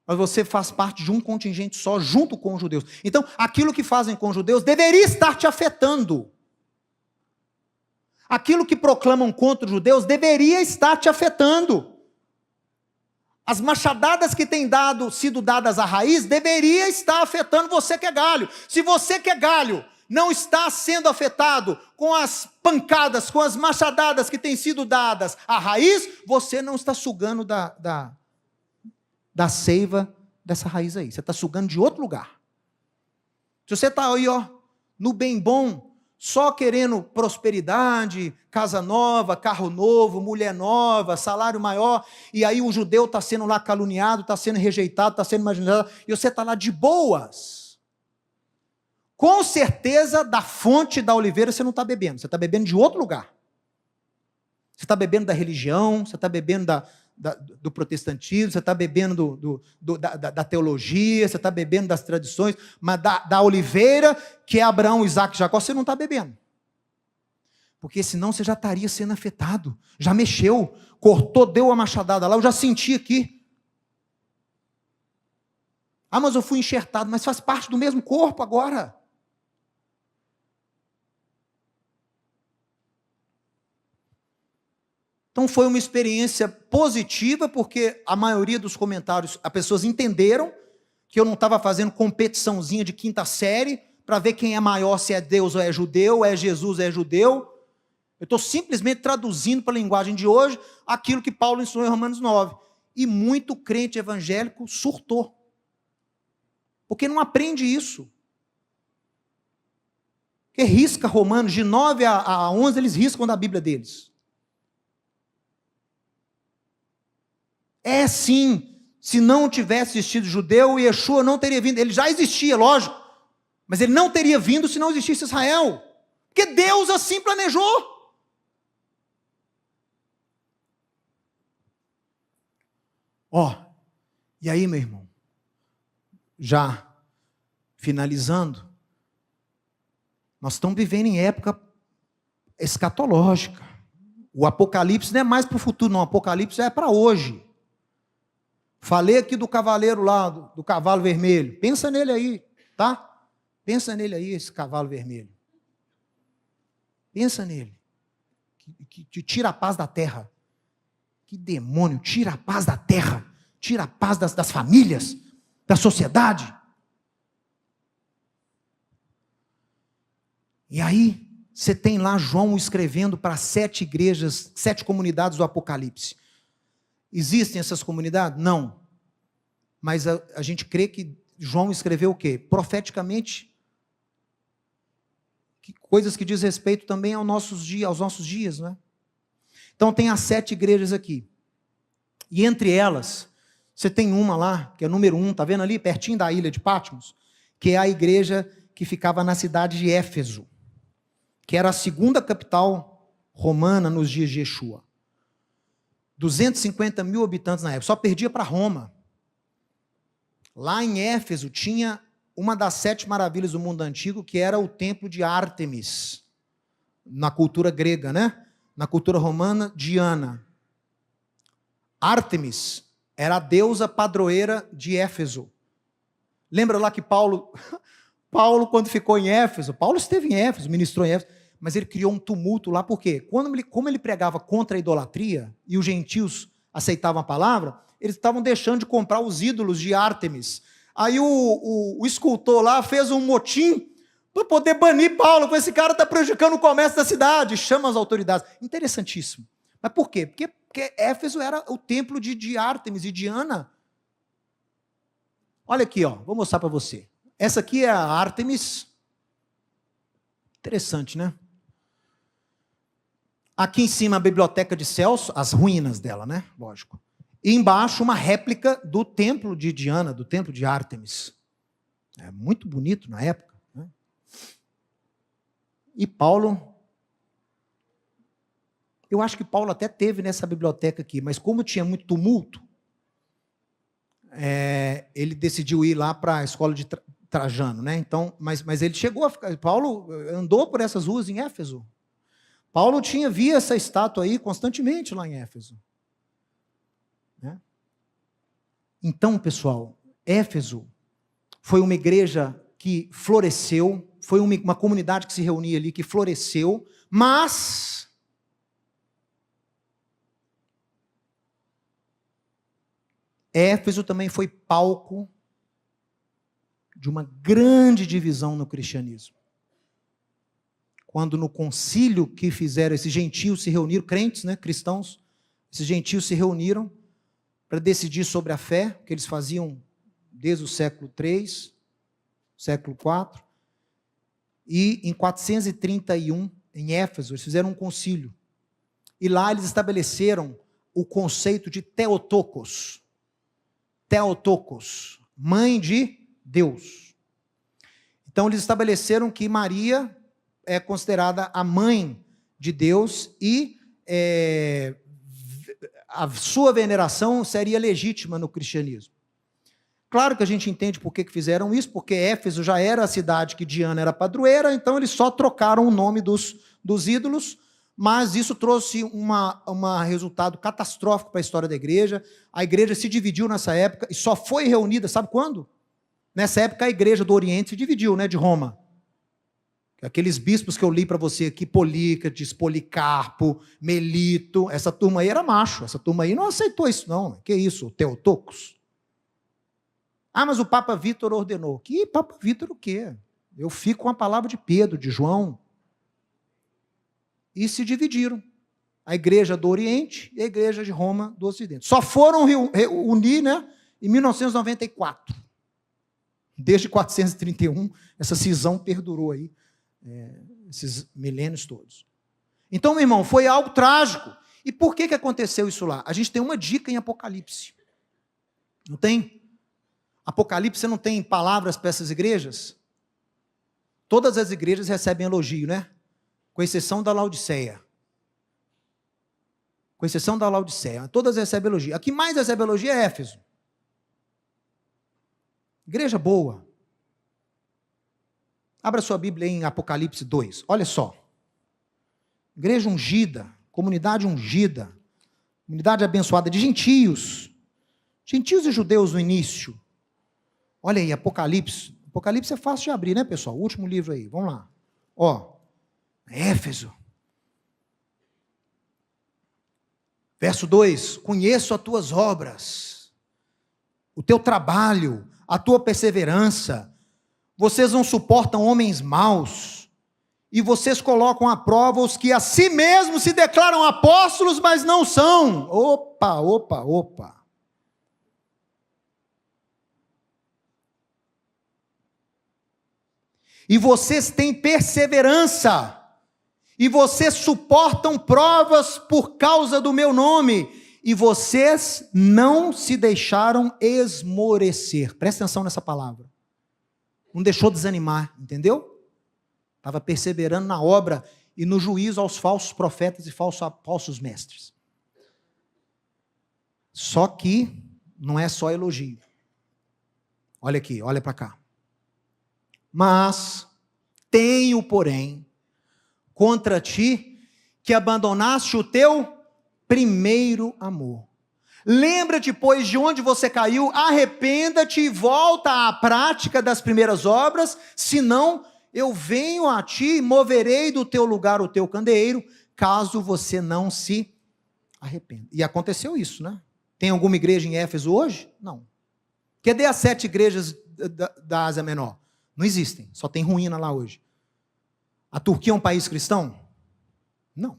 Mas você faz parte de um contingente só, junto com os judeus. Então, aquilo que fazem com os judeus deveria estar te afetando. Aquilo que proclamam contra os judeus deveria estar te afetando. As machadadas que têm sido dadas à raiz deveria estar afetando você que é galho. Se você que é galho não está sendo afetado com as pancadas, com as machadadas que têm sido dadas à raiz, você não está sugando da seiva dessa raiz aí. Você está sugando de outro lugar. Se você está aí, no bem bom, só querendo prosperidade, casa nova, carro novo, mulher nova, salário maior, e aí o judeu está sendo lá caluniado, está sendo rejeitado, está sendo marginalizado, e você está lá de boas. Com certeza, da fonte da oliveira você não está bebendo, você está bebendo de outro lugar. Você está bebendo da religião, você está bebendo do protestantismo, você está bebendo da teologia, você está bebendo das tradições, mas da oliveira, que é Abraão, Isaac e Jacó, você não está bebendo. Porque senão você já estaria sendo afetado, já mexeu, cortou, deu uma machadada lá, eu já senti aqui. Ah, mas eu fui enxertado, mas faz parte do mesmo corpo agora. Então foi uma experiência positiva, porque a maioria dos comentários, as pessoas entenderam que eu não estava fazendo competiçãozinha de quinta série, para ver quem é maior, se é Deus ou é judeu, é Jesus ou é judeu. Eu estou simplesmente traduzindo para a linguagem de hoje aquilo que Paulo ensinou em Romanos 9. E muito crente evangélico surtou. Porque não aprende isso. Porque risca Romanos, de 9 a 11, eles riscam da Bíblia deles. É sim, se não tivesse existido judeu, Yeshua não teria vindo. Ele já existia, lógico, mas ele não teria vindo se não existisse Israel. Porque Deus assim planejou. E aí, meu irmão, já finalizando, nós estamos vivendo em época escatológica. O Apocalipse não é mais para o futuro, não. O Apocalipse é para hoje. Falei aqui do cavaleiro lá, do cavalo vermelho. Pensa nele aí, tá? Pensa nele aí, esse cavalo vermelho. Pensa nele. Que tira a paz da terra. Que demônio, tira a paz da terra. Tira a paz das famílias, da sociedade. E aí, você tem lá João escrevendo para 7 igrejas, 7 comunidades do Apocalipse. Existem essas comunidades? Não. Mas a gente crê que João escreveu o quê? Profeticamente, coisas que diz respeito também aos nossos dias, né? Então tem as 7 igrejas aqui. E entre elas, você tem uma lá, que é número 1, está vendo ali, pertinho da ilha de Patmos, que é a igreja que ficava na cidade de Éfeso, que era a segunda capital romana nos dias de Yeshua. 250 mil habitantes na época, só perdia para Roma. Lá em Éfeso tinha uma das 7 maravilhas do mundo antigo, que era o templo de Ártemis, na cultura grega, né? Na cultura romana, Diana. Ártemis era a deusa padroeira de Éfeso. Lembra lá que Paulo, quando ficou em Éfeso, Paulo esteve em Éfeso, ministrou em Éfeso, mas ele criou um tumulto lá, por quê? Como ele pregava contra a idolatria, e os gentios aceitavam a palavra, eles estavam deixando de comprar os ídolos de Ártemis. Aí o escultor lá fez um motim para poder banir Paulo, com esse cara está prejudicando o comércio da cidade, chama as autoridades. Interessantíssimo. Mas por quê? Porque Éfeso era o templo de Ártemis e Diana. Olha aqui, vou mostrar para você. Essa aqui é a Ártemis. Interessante, né? Aqui em cima a biblioteca de Celso, as ruínas dela, né? Lógico. E embaixo uma réplica do templo de Diana, do templo de Ártemis. É muito bonito na época, né? E Paulo, eu acho que Paulo até teve nessa biblioteca aqui, mas como tinha muito tumulto, ele decidiu ir lá para a escola de Trajano, né? Então, mas ele chegou a ficar. Paulo andou por essas ruas em Éfeso. Paulo via essa estátua aí constantemente lá em Éfeso. Né? Então, pessoal, Éfeso foi uma igreja que floresceu, foi uma comunidade que se reunia ali, que floresceu, mas Éfeso também foi palco de uma grande divisão no cristianismo. Quando no concílio que fizeram, esses gentios se reuniram, crentes, né, cristãos, esses gentios se reuniram para decidir sobre a fé, que eles faziam desde o século III, século IV, e em 431, em Éfeso, eles fizeram um concílio, e lá eles estabeleceram o conceito de Theotokos, mãe de Deus. Então eles estabeleceram que Maria é considerada a mãe de Deus e a sua veneração seria legítima no cristianismo. Claro que a gente entende por que fizeram isso, porque Éfeso já era a cidade que Diana era padroeira, então eles só trocaram o nome dos ídolos, mas isso trouxe um resultado catastrófico para a história da igreja. A igreja se dividiu nessa época e só foi reunida, sabe quando? Nessa época a igreja do Oriente se dividiu, né, de Roma. Aqueles bispos que eu li para você aqui, Polícrates, Policarpo, Melito, essa turma aí era macho, essa turma aí não aceitou isso não. Que isso, Theotokos? Ah, mas o Papa Vítor ordenou. Que Papa Vítor o quê? Eu fico com a palavra de Pedro, de João. E se dividiram. A igreja do Oriente e a igreja de Roma do Ocidente. Só foram unir, né, em 1994. Desde 431, essa cisão perdurou aí, esses milênios todos. Então, meu irmão, foi algo trágico. E por que aconteceu isso lá? A gente tem uma dica em Apocalipse. Não tem? Apocalipse, você não tem palavras para essas igrejas? Todas as igrejas recebem elogio, né? Com exceção da Laodiceia. Com exceção da Laodiceia. Todas recebem elogio. A que mais recebe elogio é Éfeso. Igreja boa. Abra sua Bíblia em Apocalipse 2. Olha só. Igreja ungida, comunidade abençoada de gentios. Gentios e judeus no início. Olha aí, Apocalipse. Apocalipse é fácil de abrir, né, pessoal? O último livro aí. Vamos lá. Ó, Éfeso. Verso 2. Conheço as tuas obras, o teu trabalho, a tua perseverança. Vocês não suportam homens maus, e vocês colocam à prova os que a si mesmos se declaram apóstolos, mas não são. Opa. E vocês têm perseverança, e vocês suportam provas por causa do meu nome, e vocês não se deixaram esmorecer. Presta atenção nessa palavra. Não deixou desanimar, entendeu? Estava perseverando na obra e no juízo aos falsos profetas e falsos mestres. Só que não é só elogio. Olha aqui, olha para cá. Mas tenho, porém, contra ti que abandonaste o teu primeiro amor. Lembra-te, pois, de onde você caiu, arrependa-te e volta à prática das primeiras obras, senão eu venho a ti e moverei do teu lugar o teu candeeiro, caso você não se arrependa. E aconteceu isso, né? Tem alguma igreja em Éfeso hoje? Não. Cadê as 7 igrejas da Ásia Menor? Não existem, só tem ruína lá hoje. A Turquia é um país cristão? Não.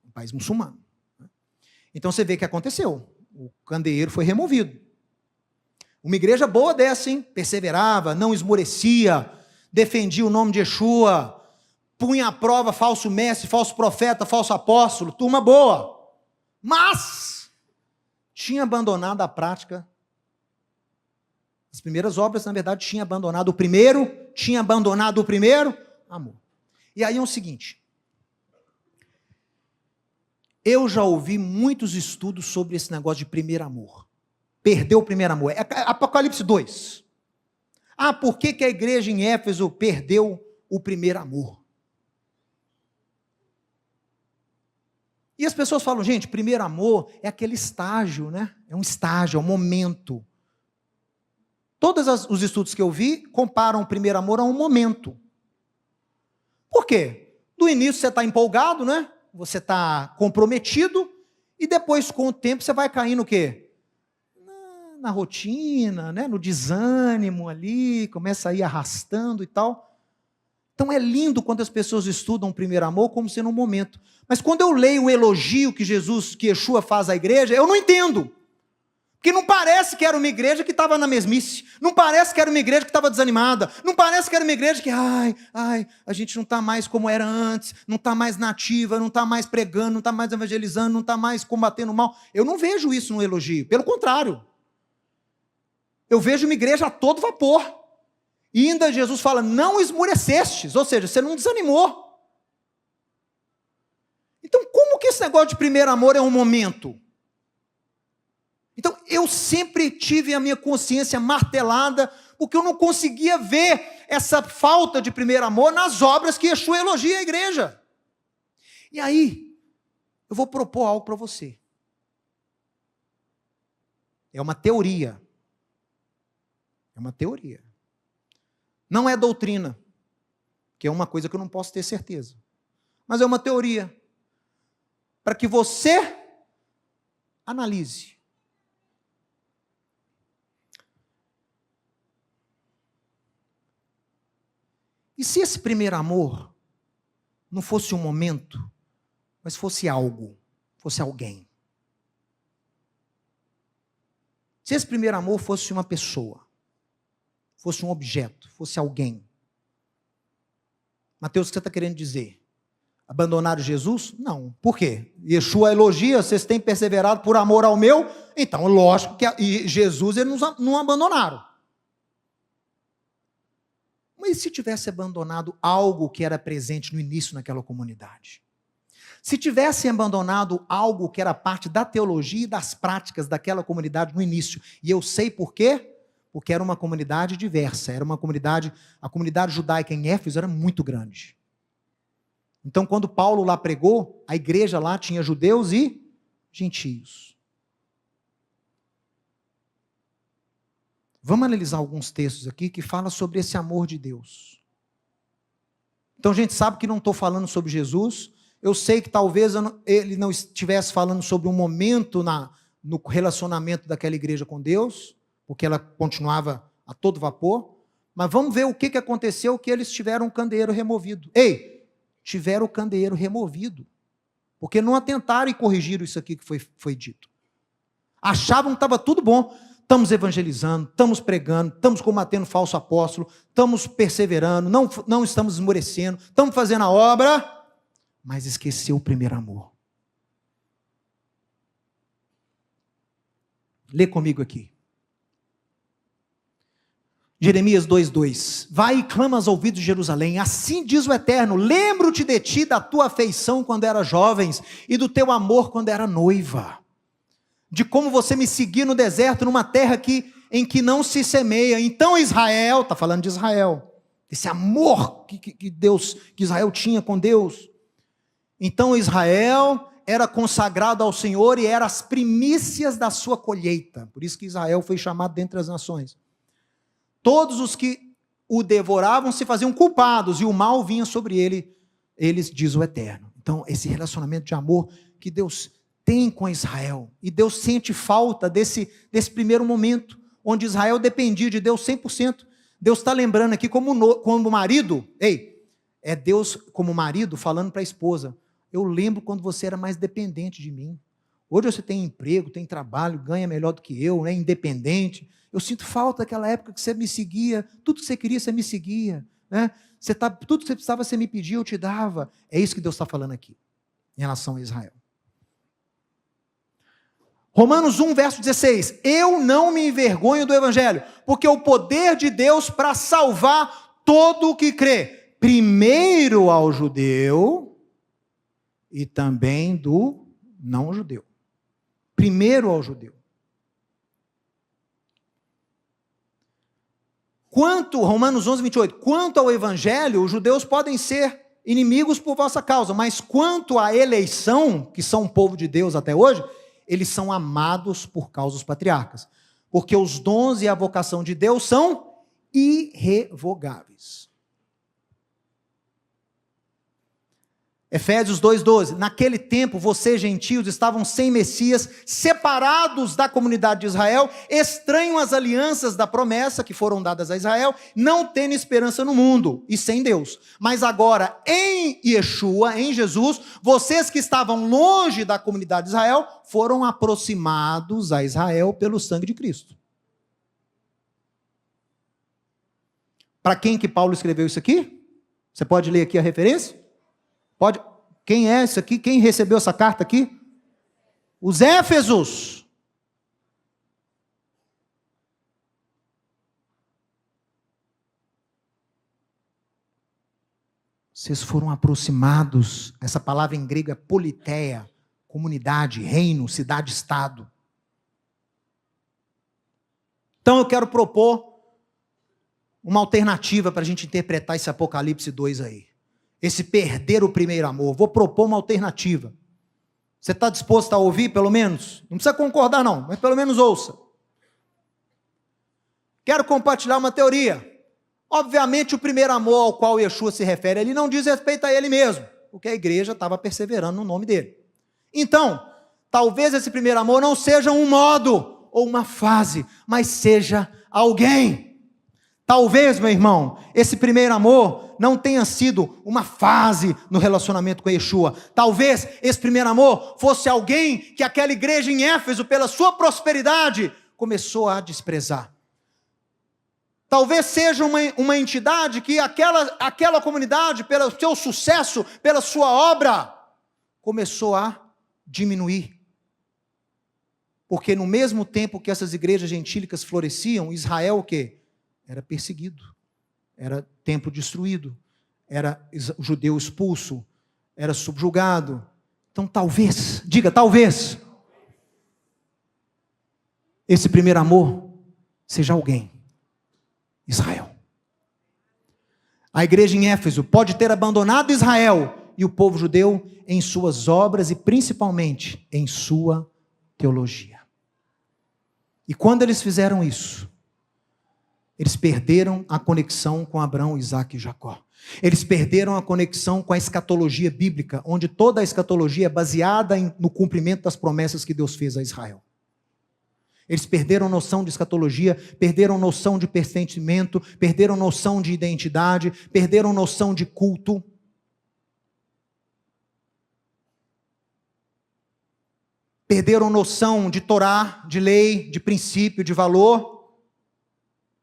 Um país muçulmano. Então você vê o que aconteceu. O candeeiro foi removido. Uma igreja boa dessa, hein? Perseverava, não esmorecia, defendia o nome de Yeshua, punha à prova falso mestre, falso profeta, falso apóstolo, turma boa. Mas tinha abandonado a prática. As primeiras obras, na verdade, tinha abandonado o primeiro amor. E aí é o seguinte, eu já ouvi muitos estudos sobre esse negócio de primeiro amor. Perdeu o primeiro amor. É Apocalipse 2. Por que a igreja em Éfeso perdeu o primeiro amor? E as pessoas falam, gente, primeiro amor é aquele estágio, né? É um estágio, é um momento. Todos os estudos que eu vi comparam o primeiro amor a um momento. Por quê? No início você está empolgado, né? Você está comprometido, e depois, com o tempo, você vai caindo o quê? Na rotina, né? No desânimo ali, começa a ir arrastando e tal. Então é lindo quando as pessoas estudam o primeiro amor como sendo um momento. Mas quando eu leio o elogio que Yeshua faz à igreja, eu não entendo. Porque não parece que era uma igreja que estava na mesmice. Não parece que era uma igreja que estava desanimada. Não parece que era uma igreja que, a gente não está mais como era antes, não está mais nativa, não está mais pregando, não está mais evangelizando, não está mais combatendo o mal. Eu não vejo isso no elogio. Pelo contrário. Eu vejo uma igreja a todo vapor. E ainda Jesus fala, não esmurecestes, ou seja, você não desanimou. Então, como que esse negócio de primeiro amor é um momento? Então, eu sempre tive a minha consciência martelada, porque eu não conseguia ver essa falta de primeiro amor nas obras que Yeshua elogia a igreja. E aí, eu vou propor algo para você. É uma teoria. É uma teoria. Não é doutrina, que é uma coisa que eu não posso ter certeza. Mas é uma teoria. Para que você analise. E se esse primeiro amor não fosse um momento, mas fosse algo, fosse alguém? Se esse primeiro amor fosse uma pessoa, fosse um objeto, fosse alguém. Mateus, o que você está querendo dizer? Abandonaram Jesus? Não. Por quê? Yeshua elogia, vocês têm perseverado por amor ao meu, então lógico que Jesus eles não abandonaram. Mas se tivesse abandonado algo que era presente no início naquela comunidade? Se tivessem abandonado algo que era parte da teologia e das práticas daquela comunidade no início, e eu sei por quê? Porque era uma comunidade diversa, era uma comunidade, a comunidade judaica em Éfeso era muito grande. Então, quando Paulo lá pregou, a igreja lá tinha judeus e gentios. Vamos analisar alguns textos aqui que falam sobre esse amor de Deus. Então, a gente sabe que não estou falando sobre Jesus. Eu sei que talvez ele não estivesse falando sobre um momento no relacionamento daquela igreja com Deus, porque ela continuava a todo vapor. Mas vamos ver o que aconteceu, que eles tiveram um candeeiro removido. Tiveram o candeeiro removido. Porque não atentaram e corrigiram isso aqui que foi dito. Achavam que estava tudo bom. Estamos evangelizando, estamos pregando, estamos combatendo falso apóstolo, estamos perseverando, não estamos esmorecendo, estamos fazendo a obra, mas esqueceu o primeiro amor. Lê comigo aqui. Jeremias 2:2. Vai e clama aos ouvidos de Jerusalém, assim diz o Eterno, lembro-te de ti, da tua afeição quando era jovens, e do teu amor quando era noiva. De como você me seguia no deserto, numa terra em que não se semeia. Então Israel, está falando de Israel, esse amor que Israel tinha com Deus. Então Israel era consagrado ao Senhor e era as primícias da sua colheita. Por isso que Israel foi chamado dentre as nações. Todos os que o devoravam se faziam culpados, e o mal vinha sobre eles, diz o Eterno. Então, esse relacionamento de amor que Deus tem com Israel, e Deus sente falta desse primeiro momento, onde Israel dependia de Deus 100%. Deus está lembrando aqui como marido, é Deus como marido falando para a esposa, eu lembro quando você era mais dependente de mim. Hoje você tem emprego, tem trabalho, ganha melhor do que eu, né, independente. Eu sinto falta daquela época que você me seguia, tudo que você queria, você me seguia. Né? Tudo que você precisava, você me pedia, eu te dava. É isso que Deus está falando aqui, em relação a Israel. Romanos 1, verso 16. Eu não me envergonho do Evangelho, porque o poder de Deus para salvar todo o que crê. Primeiro ao judeu e também do não judeu. Primeiro ao judeu. Romanos 11, 28, quanto ao Evangelho, os judeus podem ser inimigos por vossa causa, mas quanto à eleição, que são o povo de Deus até hoje, eles são amados por causa dos patriarcas, porque os dons e a vocação de Deus são irrevogáveis. Efésios 2,12, naquele tempo vocês gentios estavam sem Messias, separados da comunidade de Israel, estranhos às alianças da promessa que foram dadas a Israel, não tendo esperança no mundo e sem Deus. Mas agora em Yeshua, em Jesus, vocês que estavam longe da comunidade de Israel, foram aproximados a Israel pelo sangue de Cristo. Para quem que Paulo escreveu isso aqui? Você pode ler aqui a referência? Pode. Quem é isso aqui? Quem recebeu essa carta aqui? Os Éfesos. Vocês foram aproximados. Essa palavra em grego é politeia, comunidade, reino, cidade, estado. Então eu quero propor uma alternativa para a gente interpretar esse Apocalipse 2 aí. Esse perder o primeiro amor. Vou propor uma alternativa. Você está disposto a ouvir, pelo menos? Não precisa concordar, não, mas pelo menos ouça. Quero compartilhar uma teoria. Obviamente, o primeiro amor ao qual Yeshua se refere, ele não diz respeito a ele mesmo, porque a igreja estava perseverando no nome dele. Então, talvez esse primeiro amor não seja um modo ou uma fase, mas seja alguém. Talvez, meu irmão, esse primeiro amor não tenha sido uma fase no relacionamento com Yeshua. Talvez esse primeiro amor fosse alguém que aquela igreja em Éfeso, pela sua prosperidade, começou a desprezar. Talvez seja uma entidade que aquela comunidade, pelo seu sucesso, pela sua obra, começou a diminuir. Porque no mesmo tempo que essas igrejas gentílicas floresciam, Israel o quê? Era perseguido, era templo destruído, era judeu expulso, era subjugado. Então talvez, diga talvez, esse primeiro amor seja alguém, Israel. A igreja em Éfeso pode ter abandonado Israel e o povo judeu em suas obras e principalmente em sua teologia. E quando eles fizeram isso, eles perderam a conexão com Abraão, Isaque e Jacó. Eles perderam a conexão com a escatologia bíblica, onde toda a escatologia é baseada no cumprimento das promessas que Deus fez a Israel. Eles perderam noção de escatologia, perderam noção de pertencimento, perderam noção de identidade, perderam noção de culto. Perderam noção de Torá, de lei, de princípio, de valor.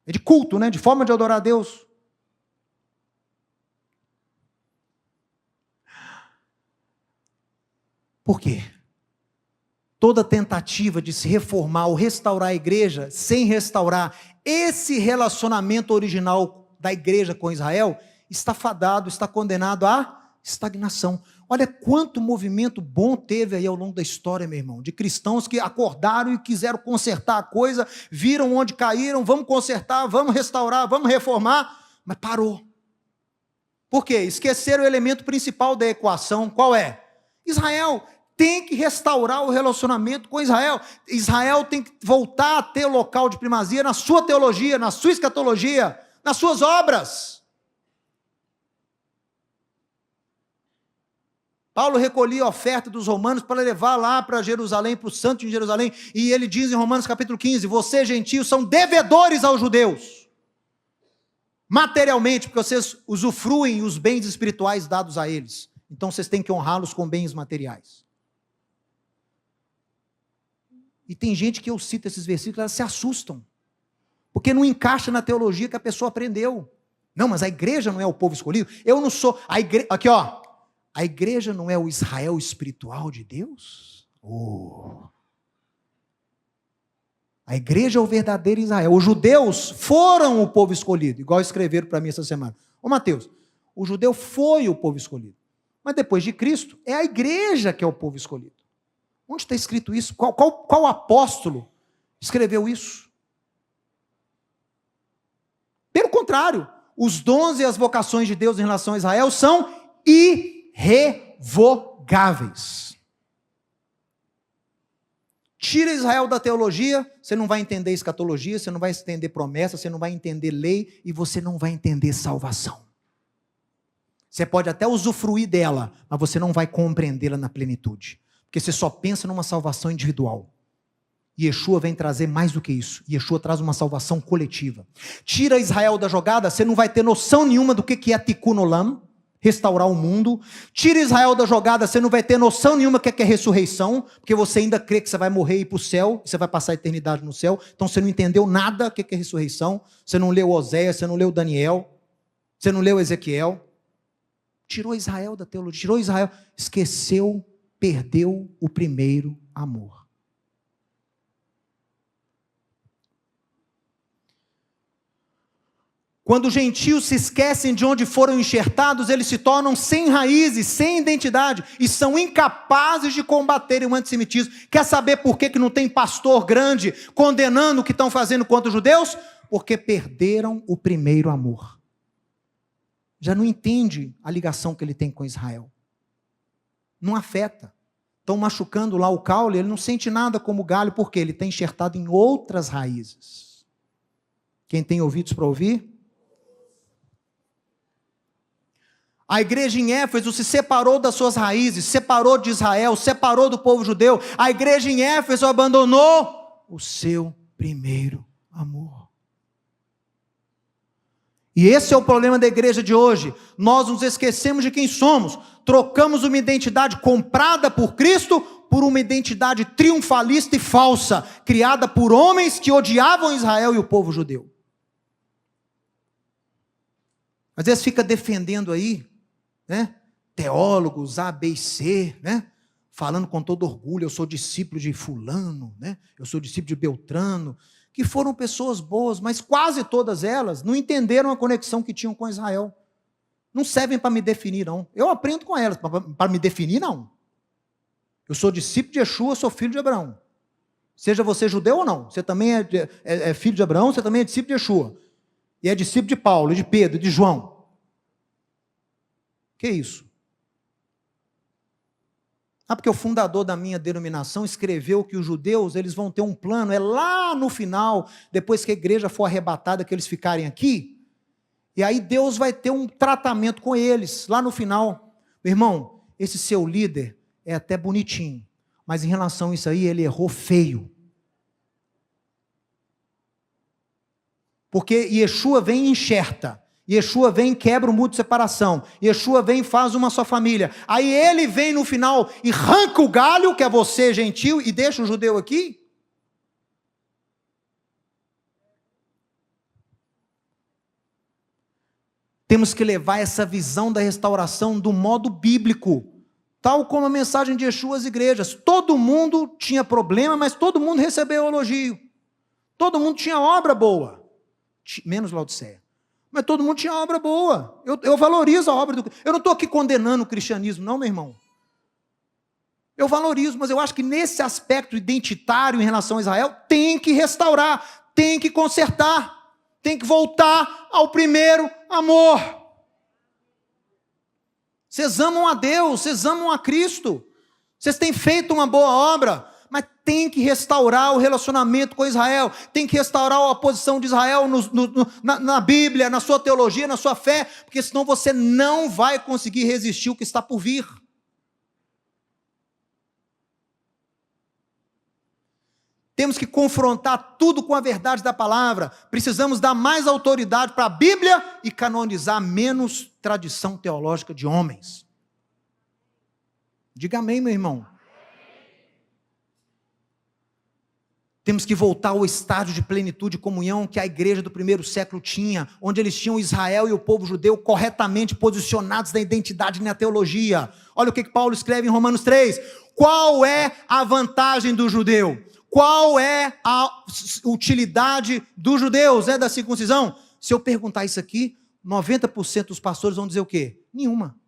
É de culto, né? De forma de adorar a Deus. Por quê? Toda tentativa de se reformar ou restaurar a igreja, sem restaurar esse relacionamento original da igreja com Israel, está fadado, está condenado à estagnação. Olha quanto movimento bom teve aí ao longo da história, meu irmão, de cristãos que acordaram e quiseram consertar a coisa, viram onde caíram, vamos consertar, vamos restaurar, vamos reformar, mas parou. Por quê? Esqueceram o elemento principal da equação, qual é? Israel tem que restaurar o relacionamento com Israel. Israel tem que voltar a ter local de primazia na sua teologia, na sua escatologia, nas suas obras. Paulo recolhia a oferta dos romanos para levar lá para Jerusalém, para o santo de Jerusalém, e ele diz em Romanos capítulo 15, vocês gentios são devedores aos judeus, materialmente, porque vocês usufruem os bens espirituais dados a eles, então vocês têm que honrá-los com bens materiais. E tem gente que eu cito esses versículos, elas se assustam, porque não encaixa na teologia que a pessoa aprendeu. Não, mas a igreja não é o povo escolhido, eu não sou, a igreja, aqui ó, a igreja não é o Israel espiritual de Deus? Oh. A igreja é o verdadeiro Israel. Os judeus foram o povo escolhido, igual escreveram para mim essa semana. Ô Mateus, o judeu foi o povo escolhido. Mas depois de Cristo, é a igreja que é o povo escolhido. Onde está escrito isso? Qual apóstolo escreveu isso? Pelo contrário, os dons e as vocações de Deus em relação a Israel são irrevogáveis. Tira Israel da teologia, você não vai entender escatologia, você não vai entender promessa, você não vai entender lei e você não vai entender salvação. Você pode até usufruir dela, mas você não vai compreendê-la na plenitude. Porque você só pensa numa salvação individual. E Yeshua vem trazer mais do que isso. Yeshua traz uma salvação coletiva. Tira Israel da jogada, você não vai ter noção nenhuma do que é Tikkun Olam, restaurar o mundo. Tira Israel da jogada, você não vai ter noção nenhuma do que é ressurreição, porque você ainda crê que você vai morrer e ir para o céu, você vai passar a eternidade no céu, então você não entendeu nada do que é ressurreição, você não leu Oséias, você não leu Daniel, você não leu Ezequiel. Tirou Israel da teologia, tirou Israel, esqueceu, perdeu o primeiro amor. Quando os gentios se esquecem de onde foram enxertados, eles se tornam sem raízes, sem identidade, e são incapazes de combaterem o antissemitismo. Quer saber por que não tem pastor grande condenando o que estão fazendo contra os judeus? Porque perderam o primeiro amor. Já não entende a ligação que ele tem com Israel. Não afeta. Estão machucando lá o caule, ele não sente nada como galho, porque ele está enxertado em outras raízes. Quem tem ouvidos para ouvir? A igreja em Éfeso se separou das suas raízes, separou de Israel, separou do povo judeu. A igreja em Éfeso abandonou o seu primeiro amor. E esse é o problema da igreja de hoje. Nós nos esquecemos de quem somos. Trocamos uma identidade comprada por Cristo por uma identidade triunfalista e falsa, criada por homens que odiavam Israel e o povo judeu. Às vezes fica defendendo aí, né, teólogos A, B e C, né, falando com todo orgulho, eu sou discípulo de fulano, né, eu sou discípulo de Beltrano, que foram pessoas boas, mas quase todas elas não entenderam a conexão que tinham com Israel. Não servem para me definir, não. Eu aprendo com elas, para me definir, não. Eu sou discípulo de Yeshua, sou filho de Abraão. Seja você judeu ou não, você também é filho de Abraão, você também é discípulo de Yeshua. E é discípulo de Paulo, de Pedro, de João. Que isso? Porque o fundador da minha denominação escreveu que os judeus, eles vão ter um plano, é lá no final, depois que a igreja for arrebatada, que eles ficarem aqui, e aí Deus vai ter um tratamento com eles, lá no final. Meu irmão, esse seu líder é até bonitinho, mas em relação a isso aí, ele errou feio. Porque Yeshua vem e enxerta. Yeshua vem e quebra o muro de separação. Yeshua vem e faz uma só família. Aí ele vem no final e arranca o galho, que é você, gentil, e deixa o judeu aqui. Temos que levar essa visão da restauração do modo bíblico. Tal como a mensagem de Yeshua às igrejas. Todo mundo tinha problema, mas todo mundo recebeu elogio. Todo mundo tinha obra boa. Menos Laodiceia. Mas todo mundo tinha obra boa. Eu valorizo a obra do... Eu não estou aqui condenando o cristianismo, não, meu irmão. Eu valorizo, mas eu acho que nesse aspecto identitário em relação a Israel, tem que restaurar, tem que consertar, tem que voltar ao primeiro amor. Vocês amam a Deus, vocês amam a Cristo, vocês têm feito uma boa obra, mas tem que restaurar o relacionamento com Israel, tem que restaurar a posição de Israel na Bíblia, na sua teologia, na sua fé, porque senão você não vai conseguir resistir ao que está por vir. Temos que confrontar tudo com a verdade da palavra, precisamos dar mais autoridade para a Bíblia e canonizar menos tradição teológica de homens. Diga amém, meu irmão. Temos que voltar ao estágio de plenitude e comunhão que a igreja do primeiro século tinha, onde eles tinham Israel e o povo judeu corretamente posicionados na identidade e na teologia. Olha o que Paulo escreve em Romanos 3. Qual é a vantagem do judeu? Qual é a utilidade dos judeus, da circuncisão? Se eu perguntar isso aqui, 90% dos pastores vão dizer o quê? Nenhuma.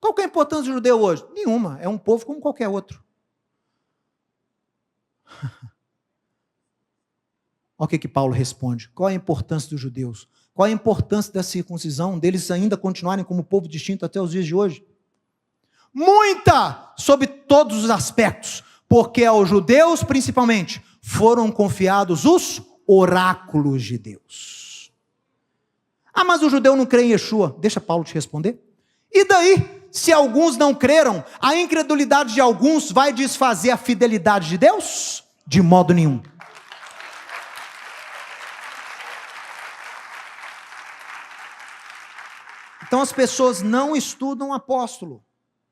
Qual que é a importância do judeu hoje? Nenhuma. É um povo como qualquer outro. Olha o que Paulo responde. Qual a importância dos judeus? Qual a importância da circuncisão, deles ainda continuarem como povo distinto até os dias de hoje? Muita, sobre todos os aspectos, porque aos judeus, principalmente, foram confiados os oráculos de Deus. Ah, mas o judeu não crê em Yeshua. Deixa Paulo te responder. E daí, se alguns não creram, a incredulidade de alguns vai desfazer a fidelidade de Deus? De modo nenhum. Então as pessoas não estudam o apóstolo,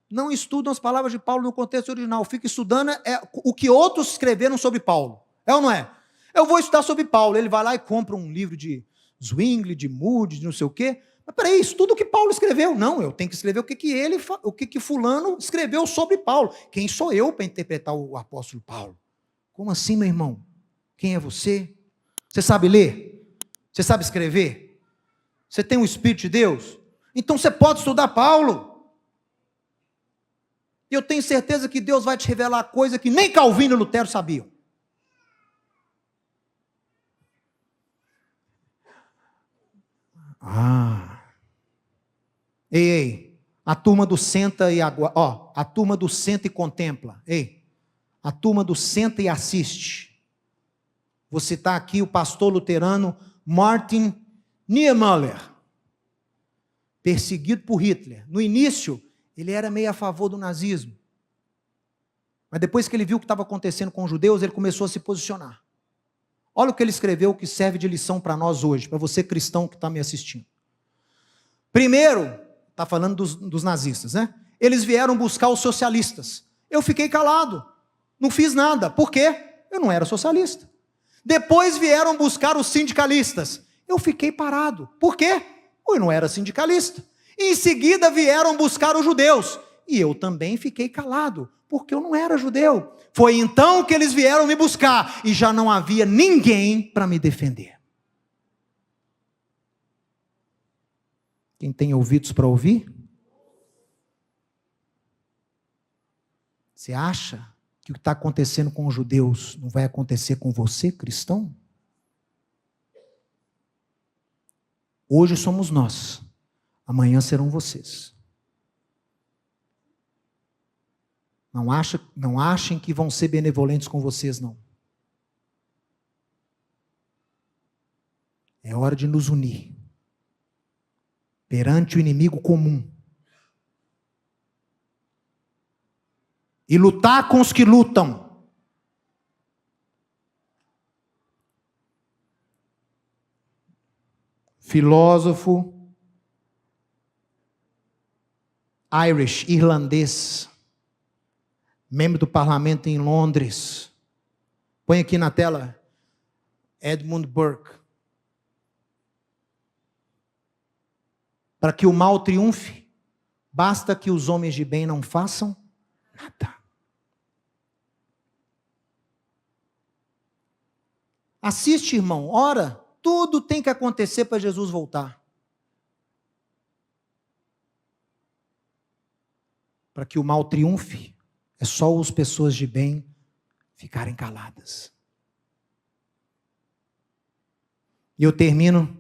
não estudam as palavras de Paulo no contexto original, fica estudando o que outros escreveram sobre Paulo, é ou não é? Eu vou estudar sobre Paulo, ele vai lá e compra um livro de Zwingli, de Moody, de não sei o quê, mas peraí, estuda o que Paulo escreveu. Não, eu tenho que escrever o que fulano escreveu sobre Paulo. Quem sou eu para interpretar o apóstolo Paulo? Como assim, meu irmão? Quem é você? Você sabe ler? Você sabe escrever? Você tem o Espírito de Deus? Então você pode estudar Paulo. E eu tenho certeza que Deus vai te revelar coisa que nem Calvino e Lutero sabiam. Ei, a turma do senta e a turma do senta e contempla. Ei, a turma do senta e assiste. Vou citar aqui o pastor luterano Martin Niemöller, perseguido por Hitler. No início, ele era meio a favor do nazismo. Mas depois que ele viu o que estava acontecendo com os judeus, ele começou a se posicionar. Olha o que ele escreveu, que serve de lição para nós hoje, para você cristão que está me assistindo. Primeiro, está falando dos nazistas, né? Eles vieram buscar os socialistas. Eu fiquei calado, não fiz nada. Por quê? Eu não era socialista. Depois vieram buscar os sindicalistas. Eu fiquei parado. Por quê? Eu não era sindicalista. Em seguida vieram buscar os judeus. E eu também fiquei calado, porque eu não era judeu. Foi então que eles vieram me buscar, e já não havia ninguém para me defender. Quem tem ouvidos para ouvir? Você acha que o que está acontecendo com os judeus não vai acontecer com você, cristão? Hoje somos nós, amanhã serão vocês. Não achem que vão ser benevolentes com vocês, não. É hora de nos unir perante o inimigo comum e lutar com os que lutam. Filósofo irlandês, membro do parlamento em Londres. Põe aqui na tela, Edmund Burke. Para que o mal triunfe, basta que os homens de bem não façam nada. Assiste, irmão, ora, tudo tem que acontecer para Jesus voltar. Para que o mal triunfe, é só as pessoas de bem ficarem caladas. E eu termino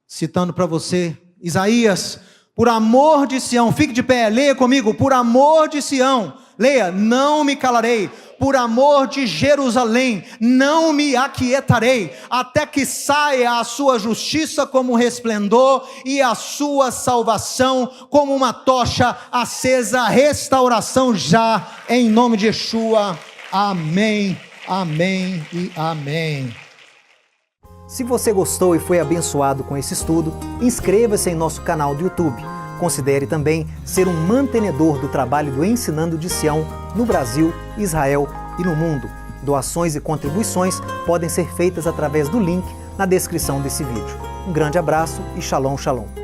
citando para você Isaías: por amor de Sião, fique de pé, leia comigo, por amor de Sião, leia, não me calarei, por amor de Jerusalém, não me aquietarei, até que saia a sua justiça como um resplendor, e a sua salvação como uma tocha acesa, restauração já, em nome de Yeshua, amém, amém e amém. Se você gostou e foi abençoado com esse estudo, inscreva-se em nosso canal do YouTube. Considere também ser um mantenedor do trabalho do Ensinando de Sião no Brasil, Israel e no mundo. Doações e contribuições podem ser feitas através do link na descrição desse vídeo. Um grande abraço e shalom, shalom.